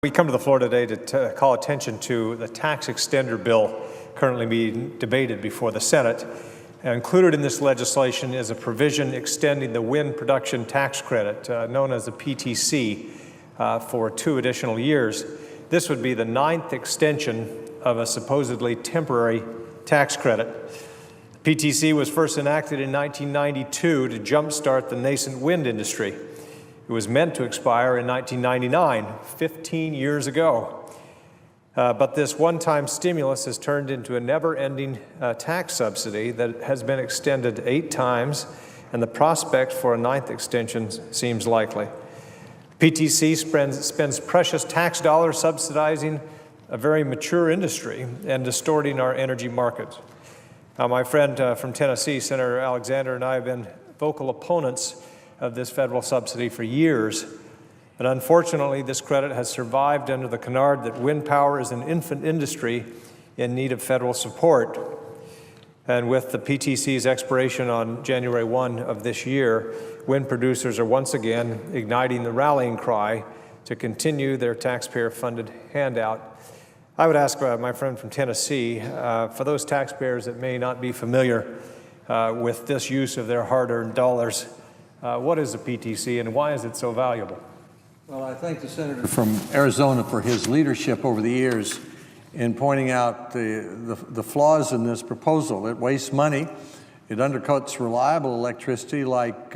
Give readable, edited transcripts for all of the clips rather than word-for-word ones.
We come to the floor today to call attention to the tax extender bill currently being debated before the Senate. Included in this legislation is a provision extending the wind production tax credit, known as the PTC, for 2 additional years. This would be the 9th extension of a supposedly temporary tax credit. The PTC was first enacted in 1992 to jumpstart the nascent wind industry. It was meant to expire in 1999, 15 years ago. But this one-time stimulus has turned into a never-ending tax subsidy that has been extended 8 times, and the prospect for a 9th extension seems likely. PTC spends precious tax dollars subsidizing a very mature industry and distorting our energy markets. My friend from Tennessee, Senator Alexander, and I have been vocal opponents of this federal subsidy for years. And unfortunately, this credit has survived under the canard that wind power is an infant industry in need of federal support. And with the PTC's expiration on January 1 of this year, wind producers are once again igniting the rallying cry to continue their taxpayer-funded handout. I would ask my friend from Tennessee, for those taxpayers that may not be familiar with this use of their hard-earned dollars, what is the PTC and why is it so valuable? Well, I thank the senator from Arizona for his leadership over the years in pointing out the flaws in this proposal. It wastes money. It undercuts reliable electricity like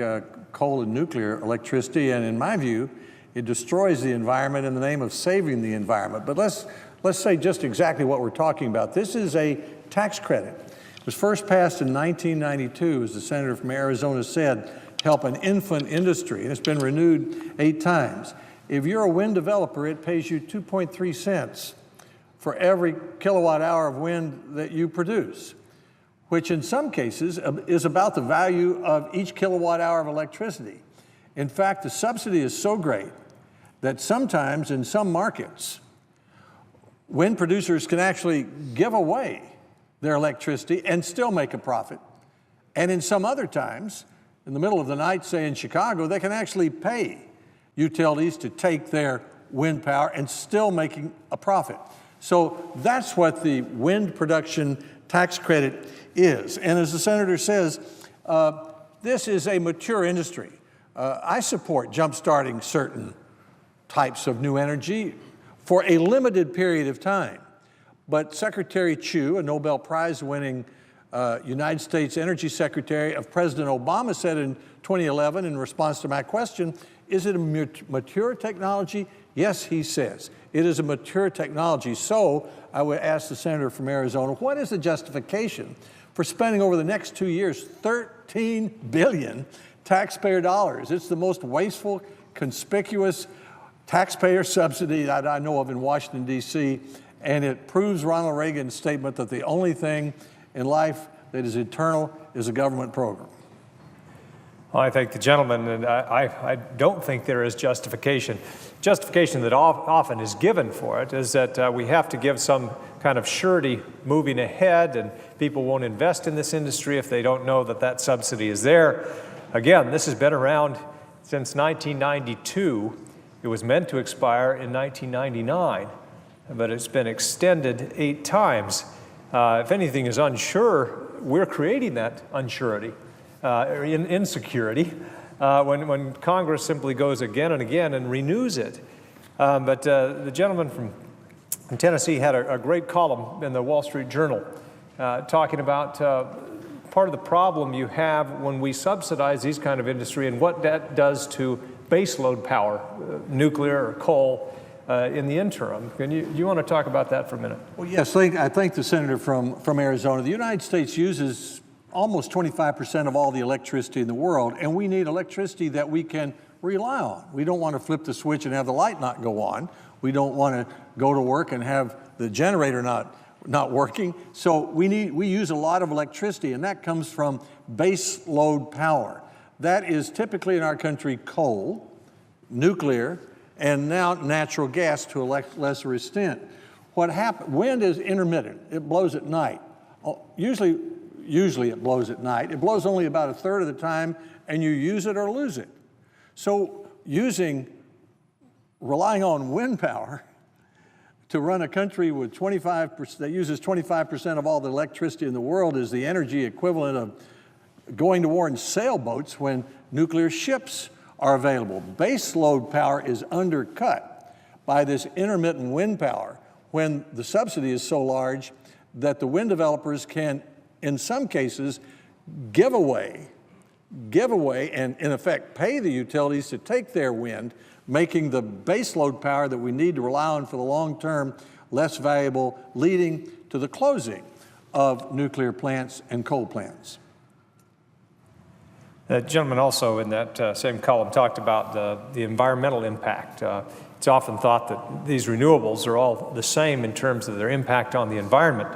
coal and nuclear electricity, and in my view, it destroys the environment in the name of saving the environment. But let's say just exactly what we're talking about. This is a tax credit. It was first passed in 1992, as the senator from Arizona said, help an infant industry, and it's been renewed 8 times. If you're a wind developer, it pays you 2.3 cents for every kilowatt hour of wind that you produce, which in some cases is about the value of each kilowatt hour of electricity. In fact, the subsidy is so great that sometimes in some markets, wind producers can actually give away their electricity and still make a profit. And in some other times, in the middle of the night, say in Chicago, they can actually pay utilities to take their wind power and still making a profit. So that's what the wind production tax credit is. And as the senator says, this is a mature industry. I support jump-starting certain types of new energy for a limited period of time. But Secretary Chu, a Nobel Prize-winning United States Energy Secretary of President Obama, said in 2011 in response to my question, is it a mature technology? Yes, he says. It is a mature technology. So I would ask the senator from Arizona, what is the justification for spending over the next 2 years $13 billion taxpayer dollars? It's the most wasteful, conspicuous taxpayer subsidy that I know of in Washington, D.C., and it proves Ronald Reagan's statement that the only thing in life that is eternal is a government program. Well, I thank the gentleman, and I don't think there is justification. Justification that often is given for it is that we have to give some kind of surety moving ahead, and people won't invest in this industry if they don't know that that subsidy is there. Again, this has been around since 1992. It was meant to expire in 1999, but it's been extended 8 times. If anything is unsure, we're creating that unsurety, or insecurity, when Congress simply goes again and again and renews it. But the gentleman from Tennessee had a great column in the Wall Street Journal talking about part of the problem you have when we subsidize these kind of industry and what that does to baseload power, nuclear or coal, in the interim. Do you want to talk about that for a minute? Well, yes, I thank the senator from Arizona. The United States uses almost 25% of all the electricity in the world, and we need electricity that we can rely on. We don't want to flip the switch and have the light not go on. We don't want to go to work and have the generator not working. So we use a lot of electricity, and that comes from base load power. That is typically in our country coal, nuclear, and now natural gas to a lesser extent. What happens, wind is intermittent. It blows at night. Usually it blows at night. It blows only about a third of the time, and you use it or lose it. So relying on wind power to run a country with 25%, that uses 25% of all the electricity in the world is the energy equivalent of going to war in sailboats when nuclear ships are available. Base load power is undercut by this intermittent wind power when the subsidy is so large that the wind developers can, in some cases, give away and in effect pay the utilities to take their wind, making the base load power that we need to rely on for the long term less valuable, leading to the closing of nuclear plants and coal plants. The gentleman also in that same column talked about the environmental impact. It's often thought that these renewables are all the same in terms of their impact on the environment,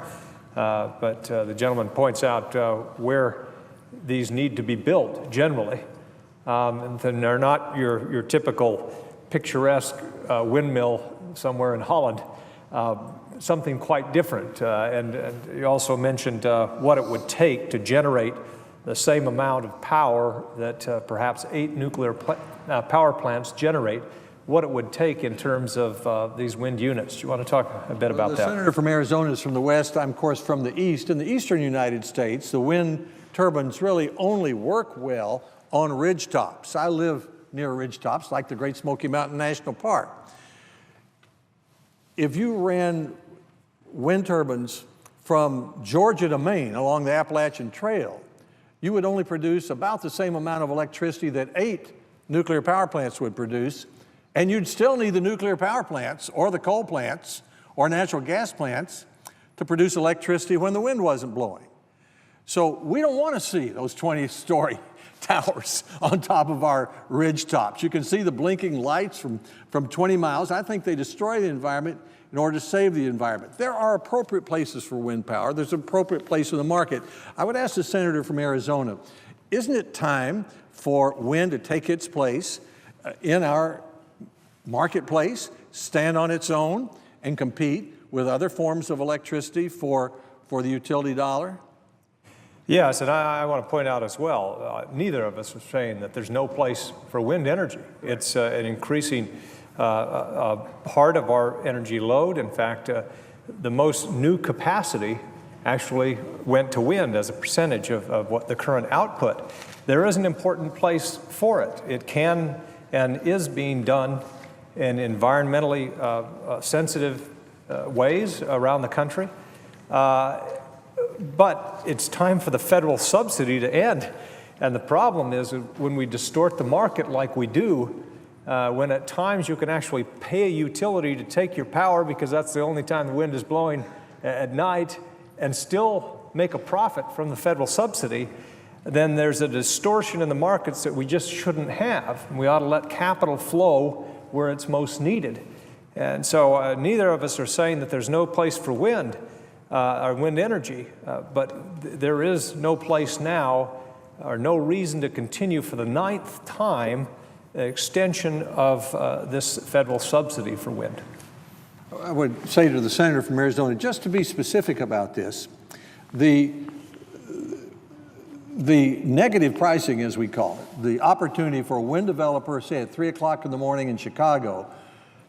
but the gentleman points out where these need to be built generally. And then they're not your typical picturesque windmill somewhere in Holland, something quite different. And you also mentioned what it would take to generate the same amount of power that perhaps 8 nuclear power plants generate, what it would take in terms of these wind units. Do you want to talk a bit about that? The senator from Arizona is from the West. I'm, of course, from the East. In the eastern United States, the wind turbines really only work well on ridge tops. I live near ridge tops, like the Great Smoky Mountain National Park. If you ran wind turbines from Georgia to Maine along the Appalachian Trail, you would only produce about the same amount of electricity that 8 nuclear power plants would produce, and you'd still need the nuclear power plants or the coal plants or natural gas plants to produce electricity when the wind wasn't blowing. So we don't want to see those 20-story towers on top of our ridge tops. You can see the blinking lights from 20 miles. I think they destroy the environment in order to save the environment. There are appropriate places for wind power. There's an appropriate place in the market. I would ask the senator from Arizona, isn't it time for wind to take its place in our marketplace, stand on its own, and compete with other forms of electricity for the utility dollar? Yes, and I want to point out as well, neither of us are saying that there's no place for wind energy. It's an increasing part of our energy load. In fact, the most new capacity actually went to wind as a percentage of what the current output. There is an important place for it. It can and is being done in environmentally sensitive ways around the country. But it's time for the federal subsidy to end. And the problem is when we distort the market like we do, when at times you can actually pay a utility to take your power because that's the only time the wind is blowing at night and still make a profit from the federal subsidy, then there's a distortion in the markets that we just shouldn't have. We ought to let capital flow where it's most needed. And so neither of us are saying that there's no place for wind or wind energy, but there is no place now or no reason to continue for the 9th time extension of this federal subsidy for wind. I would say to the senator from Arizona, just to be specific about this, the negative pricing, as we call it, the opportunity for a wind developer, say at 3 o'clock in the morning in Chicago,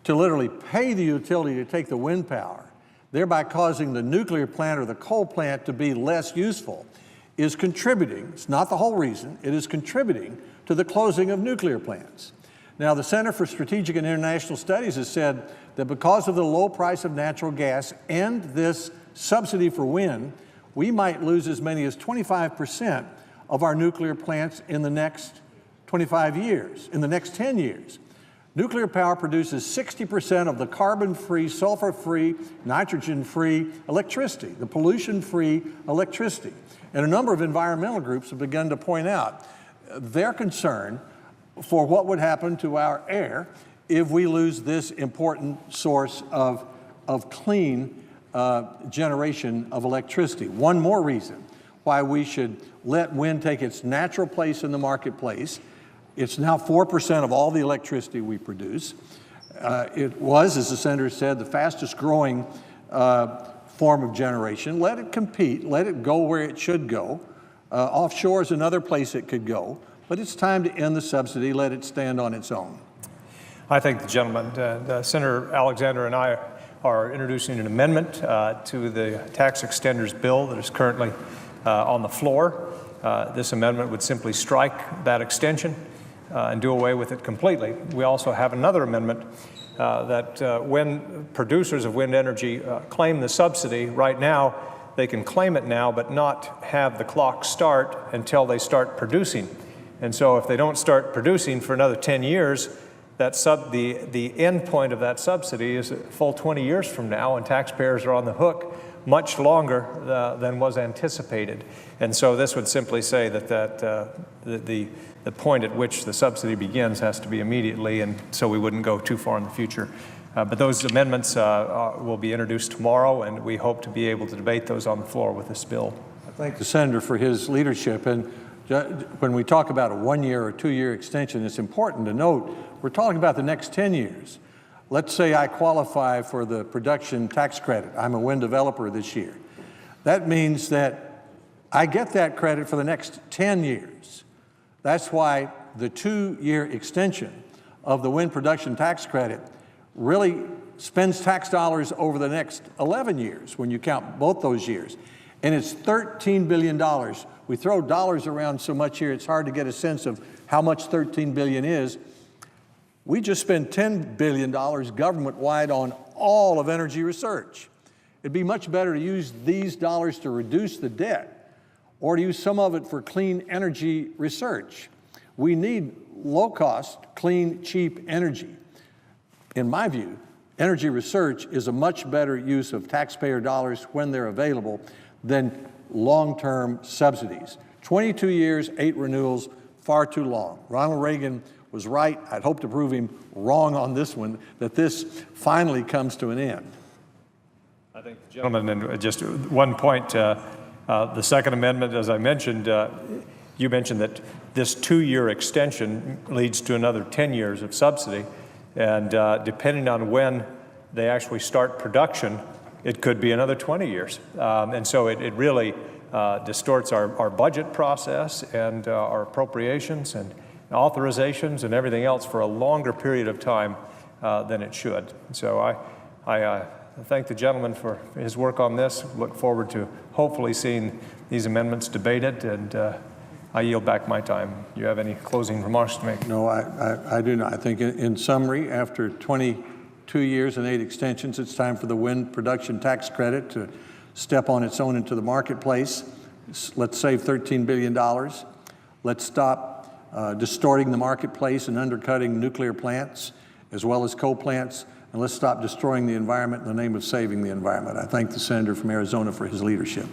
to literally pay the utility to take the wind power, thereby causing the nuclear plant or the coal plant to be less useful, is contributing, it's not the whole reason, it is contributing to the closing of nuclear plants. Now, the Center for Strategic and International Studies has said that because of the low price of natural gas and this subsidy for wind, we might lose as many as 25% of our nuclear plants in the next 25 years, in the next 10 years. Nuclear power produces 60% of the carbon-free, sulfur-free, nitrogen-free electricity, the pollution-free electricity. And a number of environmental groups have begun to point out their concern for what would happen to our air if we lose this important source of clean generation of electricity. One more reason why we should let wind take its natural place in the marketplace. It's now 4% of all the electricity we produce. It was, as the senator said, the fastest growing form of generation. Let it compete, let it go where it should go. Offshore is another place it could go, but it's time to end the subsidy, let it stand on its own. I think the gentleman, Senator Alexander and I are introducing an amendment to the tax extenders bill that is currently on the floor. This amendment would simply strike that extension and do away with it completely. We also have another amendment that when producers of wind energy claim the subsidy, right now they can claim it now but not have the clock start until they start producing. And so if they don't start producing for another 10 years, the end point of that subsidy is a full 20 years from now, and taxpayers are on the hook much longer than was anticipated. And so this would simply say that the point at which the subsidy begins has to be immediately, and so we wouldn't go too far in the future. But those amendments will be introduced tomorrow, and we hope to be able to debate those on the floor with this bill. I thank the senator for his leadership. And when we talk about a 1-year or 2-year extension, it's important to note we're talking about the next 10 years. Let's say I qualify for the production tax credit. I'm a wind developer this year. That means that I get that credit for the next 10 years. That's why the 2-year extension of the wind production tax credit really spends tax dollars over the next 11 years when you count both those years. And it's $13 billion. We throw dollars around so much here, it's hard to get a sense of how much $13 billion is. We just spend $10 billion government-wide on all of energy research. It'd be much better to use these dollars to reduce the debt or to use some of it for clean energy research. We need low-cost, clean, cheap energy. In my view, energy research is a much better use of taxpayer dollars when they're available than long-term subsidies. 22 years, 8 renewals, far too long. Ronald Reagan was right. I'd hope to prove him wrong on this one, that this finally comes to an end. I think the gentleman, and just one point, the second amendment, as I mentioned, you mentioned that this 2-year extension leads to another 10 years of subsidy, and depending on when they actually start production, it could be another 20 years. And so it really distorts our budget process and our appropriations and authorizations and everything else for a longer period of time than it should. So I thank the gentleman for his work on this. Look forward to hopefully seeing these amendments debated, and I yield back my time. Do you have any closing remarks to make? No, I do not. I think in summary, after 22 years and 8 extensions, it's time for the wind production tax credit to step on its own into the marketplace. Let's save $13 billion. Let's stop distorting the marketplace and undercutting nuclear plants as well as coal plants, and let's stop destroying the environment in the name of saving the environment. I thank the senator from Arizona for his leadership.